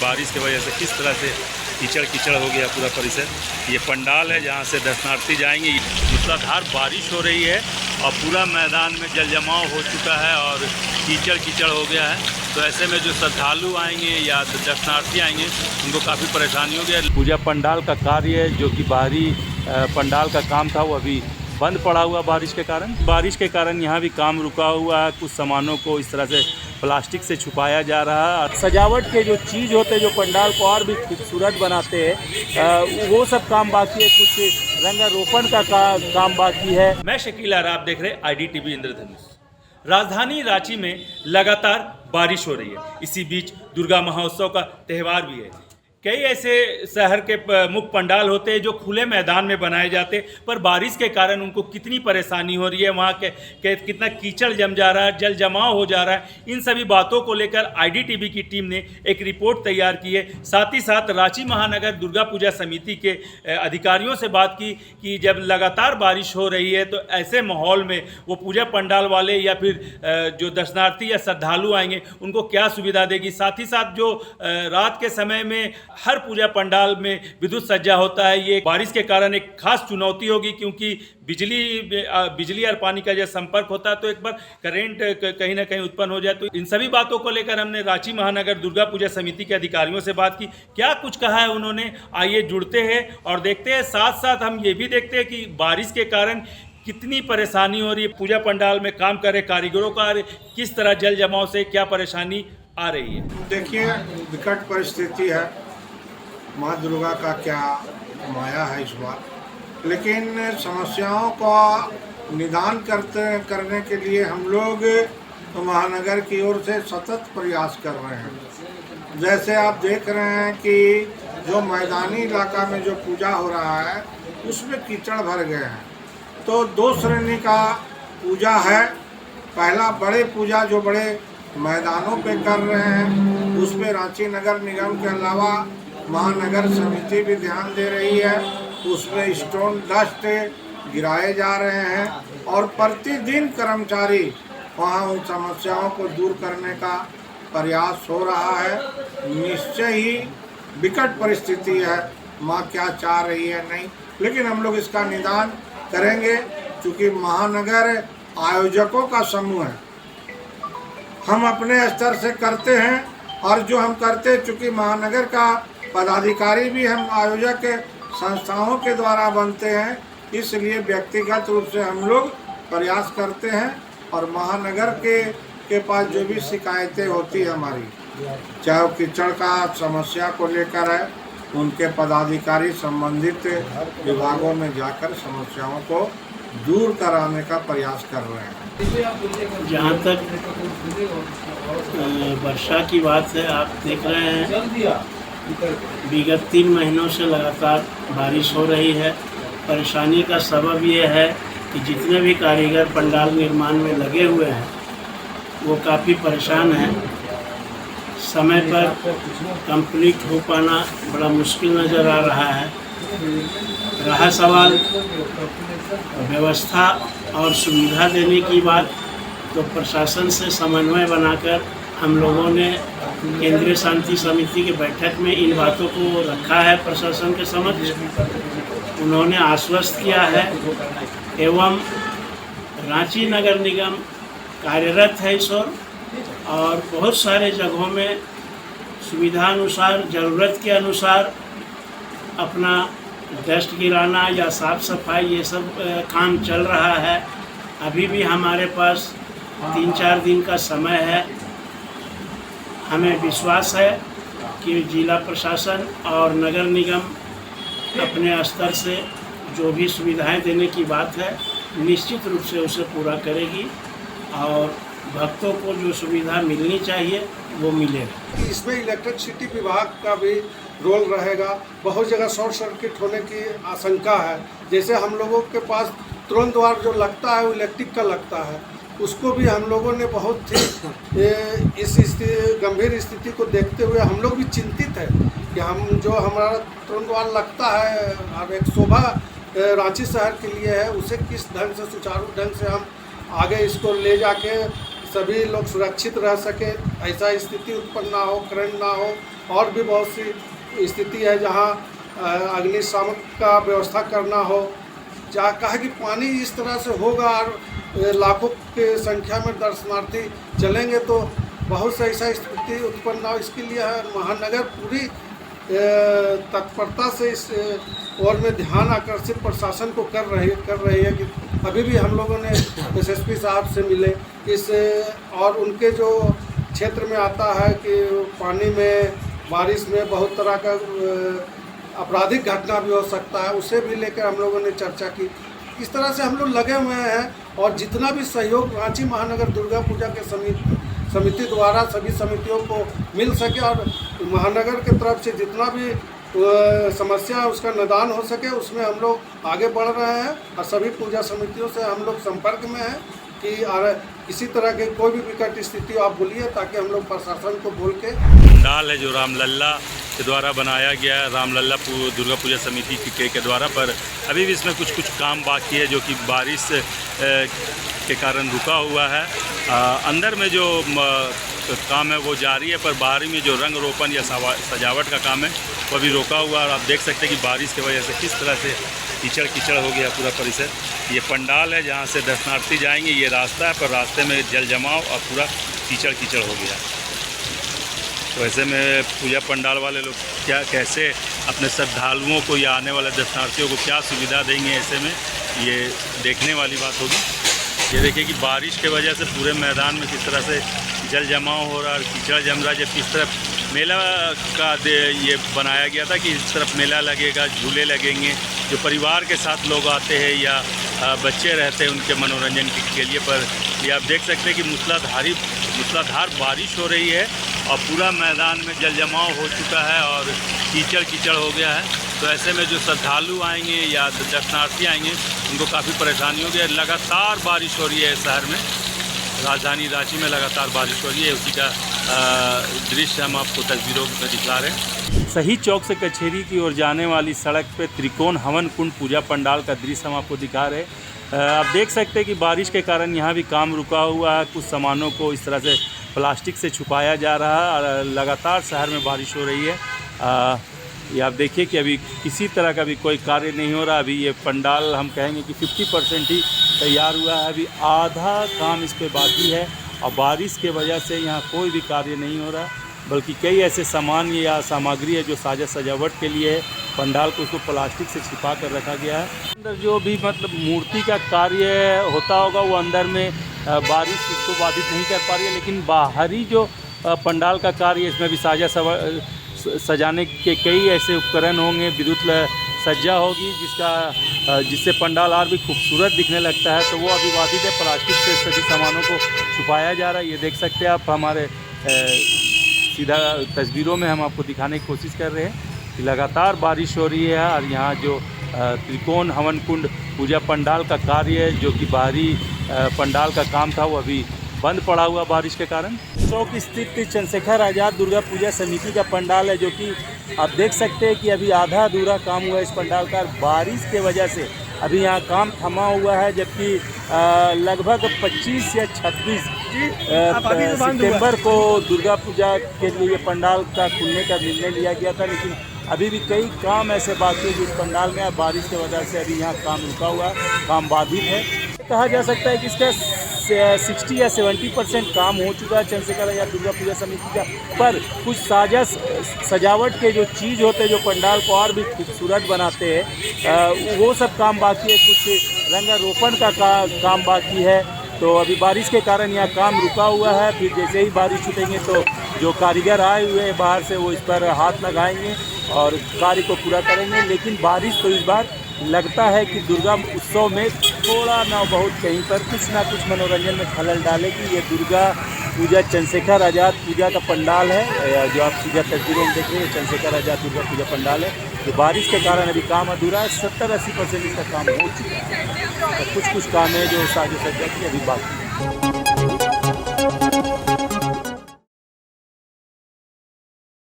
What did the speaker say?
बारिश की वजह से किस तरह से कीचड़ कीचड़ हो गया पूरा परिसर। ये पंडाल है जहाँ से दर्शनार्थी जाएंगे। मूसलाधार बारिश हो रही है और पूरा मैदान में जल जमाव हो चुका है और कीचड़ कीचड़ हो गया है। तो ऐसे में जो श्रद्धालु आएंगे या दर्शनार्थी आएंगे उनको काफ़ी परेशानी हो गया। पूजा पंडाल का कार्य जो कि बाहरी पंडाल का काम था वो अभी बंद पड़ा हुआ बारिश के कारण यहाँ भी काम रुका हुआ है। कुछ सामानों को इस तरह से प्लास्टिक से छुपाया जा रहा है। सजावट के जो चीज़ होते हैं जो पंडाल को और भी खूबसूरत बनाते हैं वो सब काम बाकी है। कुछ रंगारोपण का काम बाकी है। मैं शकील आर, आप देख रहे IDTV इंद्रधनुष। राजधानी रांची में लगातार बारिश हो रही है। इसी बीच दुर्गा महोत्सव का त्यौहार भी है। कई ऐसे शहर के मुख्य पंडाल होते हैं जो खुले मैदान में बनाए जाते, पर बारिश के कारण उनको कितनी परेशानी हो रही है, वहाँ के कितना कीचड़ जम जा रहा है, जल जमाव हो जा रहा है। इन सभी बातों को लेकर IDTV की टीम ने एक रिपोर्ट तैयार की है। साथ ही साथ रांची महानगर दुर्गा पूजा समिति के अधिकारियों से बात की कि जब लगातार बारिश हो रही है तो ऐसे माहौल में वो पूजा पंडाल वाले या फिर जो दर्शनार्थी या श्रद्धालु आएंगे उनको क्या सुविधा देगी। साथ ही साथ जो रात के समय में हर पूजा पंडाल में विद्युत सज्जा होता है, ये बारिश के कारण एक खास चुनौती होगी, क्योंकि बिजली और पानी का जब संपर्क होता है तो एक बार करंट कहीं ना कहीं उत्पन्न हो जाए। तो इन सभी बातों को लेकर हमने रांची महानगर दुर्गा पूजा समिति के अधिकारियों से बात की। क्या कुछ कहा है उन्होंने, आइए जुड़ते हैं और देखते हैं। साथ साथ हम ये भी देखते हैं कि बारिश के कारण कितनी परेशानी हो रही है। पूजा पंडाल में काम कर रहे कारीगरों का किस तरह जल जमाव से क्या परेशानी आ रही है। देखिए, विकट परिस्थिति है। माँ दुर्गा का क्या माया है इस बार, लेकिन समस्याओं का निदान करने के लिए हम लोग महानगर की ओर से सतत प्रयास कर रहे हैं। जैसे आप देख रहे हैं कि जो मैदानी इलाका में जो पूजा हो रहा है उसमें कीचड़ भर गए हैं। तो दो श्रेणी का पूजा है। पहला बड़े पूजा जो बड़े मैदानों पे कर रहे हैं, उसमें रांची नगर निगम के अलावा महानगर समिति भी ध्यान दे रही है। उसमें स्टोन डस्ट गिराए जा रहे हैं और प्रतिदिन कर्मचारी वहां उन समस्याओं को दूर करने का प्रयास हो रहा है। निश्चय ही विकट परिस्थिति है, माँ क्या चाह रही है नहीं, लेकिन हम लोग इसका निदान करेंगे। क्योंकि महानगर आयोजकों का समूह है, हम अपने स्तर से करते हैं और जो हम करते हैं, चूँकि महानगर का पदाधिकारी भी हम आयोजक संस्थाओं के द्वारा बनते हैं, इसलिए व्यक्तिगत रूप से हम लोग प्रयास करते हैं। और महानगर के पास जो भी शिकायतें होती है हमारी, चाहे वो कीचड़ का समस्या को लेकर है, उनके पदाधिकारी संबंधित विभागों में जाकर समस्याओं को दूर कराने का प्रयास कर रहे हैं। जहाँ तक वर्षा की बात है, आप देख रहे हैं विगत 3 महीनों से लगातार बारिश हो रही है। परेशानी का सबब यह है कि जितने भी कारीगर पंडाल निर्माण में लगे हुए हैं वो काफ़ी परेशान हैं। समय पर कंप्लीट हो पाना बड़ा मुश्किल नज़र आ रहा है। रहा सवाल व्यवस्था और सुविधा देने की बात, तो प्रशासन से समन्वय बनाकर हम लोगों ने केंद्रीय शांति समिति की बैठक में इन बातों को रखा है प्रशासन के समक्ष। उन्होंने आश्वस्त किया है एवं रांची नगर निगम कार्यरत है इस ओर, और बहुत सारे जगहों में सुविधा अनुसार, ज़रूरत के अनुसार अपना डस्ट गिराना या साफ़ सफाई ये सब काम चल रहा है। अभी भी हमारे पास 3-4 दिन का समय है। हमें विश्वास है कि जिला प्रशासन और नगर निगम अपने स्तर से जो भी सुविधाएं देने की बात है निश्चित रूप से उसे पूरा करेगी और भक्तों को जो सुविधा मिलनी चाहिए वो मिलेगा। इसमें इलेक्ट्रिसिटी विभाग का भी रोल रहेगा। बहुत जगह शॉर्ट सर्किट होने की आशंका है। जैसे हम लोगों के पास तुरंत द्वार जो लगता है वो इलेक्ट्रिक का लगता है, उसको भी हम लोगों ने बहुत ही इस गंभीर स्थिति को देखते हुए हम लोग भी चिंतित हैं कि हम जो हमारा तुरंत द्वार लगता है और एक शोभा रांची शहर के लिए है, उसे किस ढंग से सुचारू ढंग से हम आगे इसको ले जाके सभी लोग सुरक्षित रह सके, ऐसा स्थिति उत्पन्न ना हो, करंट ना हो, और भी बहुत सी स्थिति है जहाँ अग्निशामक का व्यवस्था करना हो, जहाँ कहा कि पानी इस तरह से होगा और लाखों के संख्या में दर्शनार्थी चलेंगे तो बहुत से ऐसा स्थिति उत्पन्न हो। इसके लिए महानगर पूरी तत्परता से इस ओर में ध्यान आकर्षित प्रशासन को कर रही है कि अभी भी हम लोगों ने एसएसपी साहब से मिले इस और उनके जो क्षेत्र में आता है कि पानी में बारिश में बहुत तरह का आपराधिक घटना भी हो सकता है, उसे भी लेकर हम लोगों ने चर्चा की। इस तरह से हम लोग लगे हुए हैं और जितना भी सहयोग रांची महानगर दुर्गा पूजा के समिति द्वारा सभी समितियों को मिल सके और महानगर के तरफ से जितना भी समस्या उसका निदान हो सके उसमें हम लोग आगे बढ़ रहे हैं और सभी पूजा समितियों से हम लोग संपर्क में हैं कि किसी तरह की कोई भी विकट स्थिति हो आप बोलिए ताकि हम लोग प्रशासन को बोल के। पंडाल है जो रामलल्ला के द्वारा बनाया गया है, रामलल्ला दुर्गा पूजा समिति के द्वारा, पर अभी भी इसमें कुछ काम बाकी है जो कि बारिश के कारण रुका हुआ है। अंदर में जो काम है वो जारी है, पर बाहरी में जो रंग रोपण या सजावट का काम है वो भी रोका हुआ है। और आप देख सकते हैं कि बारिश की वजह से किस तरह से कीचड़ हो गया पूरा परिसर। ये पंडाल है जहाँ से दर्शनार्थी जाएंगे, ये रास्ता है, पर रास्ते में जल जमाव और पूरा कीचड़ हो गया। तो ऐसे में पूजा पंडाल वाले लोग कैसे अपने श्रद्धालुओं को या आने वाले दर्शनार्थियों को क्या सुविधा देंगे, ऐसे में ये देखने वाली बात होगी। ये देखिए कि बारिश के वजह से पूरे मैदान में किस तरह से जल जमाव हो रहा है, कीचड़ जम रहा है। जब किस तरफ मेला का ये बनाया गया था कि इस तरफ मेला लगेगा, झूले लगेंगे, जो परिवार के साथ लोग आते हैं या बच्चे रहते हैं उनके मनोरंजन के लिए। पर ये आप देख सकते हैं कि मूसलाधार बारिश हो रही है और पूरा मैदान में जल जमाव हो चुका है और कीचड़ हो गया है। तो ऐसे में जो श्रद्धालु आएंगे या दर्शनार्थी आएंगे उनको काफ़ी परेशानी होगी। लगातार बारिश हो रही है शहर में, राजधानी रांची में लगातार बारिश हो रही है। उसी का दृश्य हम आपको तस्वीरों में दिखा रहे हैं। सही चौक से कचहरी की ओर जाने वाली सड़क पे त्रिकोण हवन कुंड पूजा पंडाल का दृश्य हम आपको दिखा रहे हैं। आप देख सकते हैं कि बारिश के कारण यहाँ भी काम रुका हुआ है। कुछ सामानों को इस तरह से प्लास्टिक से छुपाया जा रहा है और लगातार शहर में बारिश हो रही है। ये आप देखिए कि अभी किसी तरह का भी कोई कार्य नहीं हो रहा। अभी ये पंडाल हम कहेंगे कि 50% ही तैयार हुआ है, अभी आधा काम इस पे बाकी है। और बारिश के वजह से यहाँ कोई भी कार्य नहीं हो रहा, बल्कि कई ऐसे सामान या सामग्री है जो सजावट के लिए है। पंडाल को उसको प्लास्टिक से छिपा कर रखा गया है। अंदर जो भी मतलब मूर्ति का कार्य होता होगा वो अंदर में बारिश उसको बाधित नहीं कर पा रही है, लेकिन बाहरी जो पंडाल का कार्य इसमें भी सजाने के कई ऐसे उपकरण होंगे, विद्युत सज्जा होगी जिससे पंडाल और भी खूबसूरत दिखने लगता है। तो वो अभी बाधित है, प्लास्टिक से सभी सामानों को छुपाया जा रहा है। ये देख सकते हैं आप, हमारे सीधा तस्वीरों में हम आपको दिखाने की कोशिश कर रहे हैं कि लगातार बारिश हो रही है। और यहाँ जो त्रिकोण हवन कुंड पूजा पंडाल का कार्य है, जो कि बाहरी पंडाल का काम था, वो अभी बंद पड़ा हुआ बारिश के कारण। चौक स्थित चंद्रशेखर आज़ाद दुर्गा पूजा समिति का पंडाल है, जो कि आप देख सकते हैं कि अभी आधा अधूरा काम हुआ है इस पंडाल का। बारिश के वजह से अभी यहाँ काम थमा हुआ है, जबकि लगभग 25 या 26 सितंबर को दुर्गा पूजा के लिए पंडाल का खुलने का निर्णय लिया गया था। लेकिन अभी भी कई काम ऐसे बाकी है जो इस पंडाल में बारिश की वजह से अभी यहाँ काम रुका हुआ है, काम बाधित है। कहा जा सकता है कि इसका 60 या 70% काम हो चुका है चंद्रशेखर आज़ाद दुर्गा पूजा समिति का। पर कुछ सजावट के जो चीज़ होते हैं जो पंडाल को और भी खूबसूरत बनाते हैं, वो सब काम बाकी है। कुछ रंगारोपण का काम बाकी है। तो अभी बारिश के कारण यहाँ काम रुका हुआ है। फिर जैसे ही बारिश छूटेंगे तो जो कारीगर आए हुए हैं बाहर से वो इस पर हाथ लगाएंगे और कार्य को पूरा करेंगे। लेकिन बारिश तो इस बार लगता है कि दुर्गा उत्सव में थोड़ा ना बहुत कहीं पर कुछ ना कुछ मनोरंजन में खलल डालेगी। ये दुर्गा पूजा चंद्रशेखर आज़ाद पूजा का पंडाल है, जो आप सीधा तस्वीरों में देख रहे हैं, चंद्रशेखर आज़ाद दुर्गा पूजा पंडाल है। जो बारिश के कारण अभी काम अधूरा है, 70-80% इसका काम हो चुका है। तो कुछ काम है जो साज सज्जा की अभी बाकी है।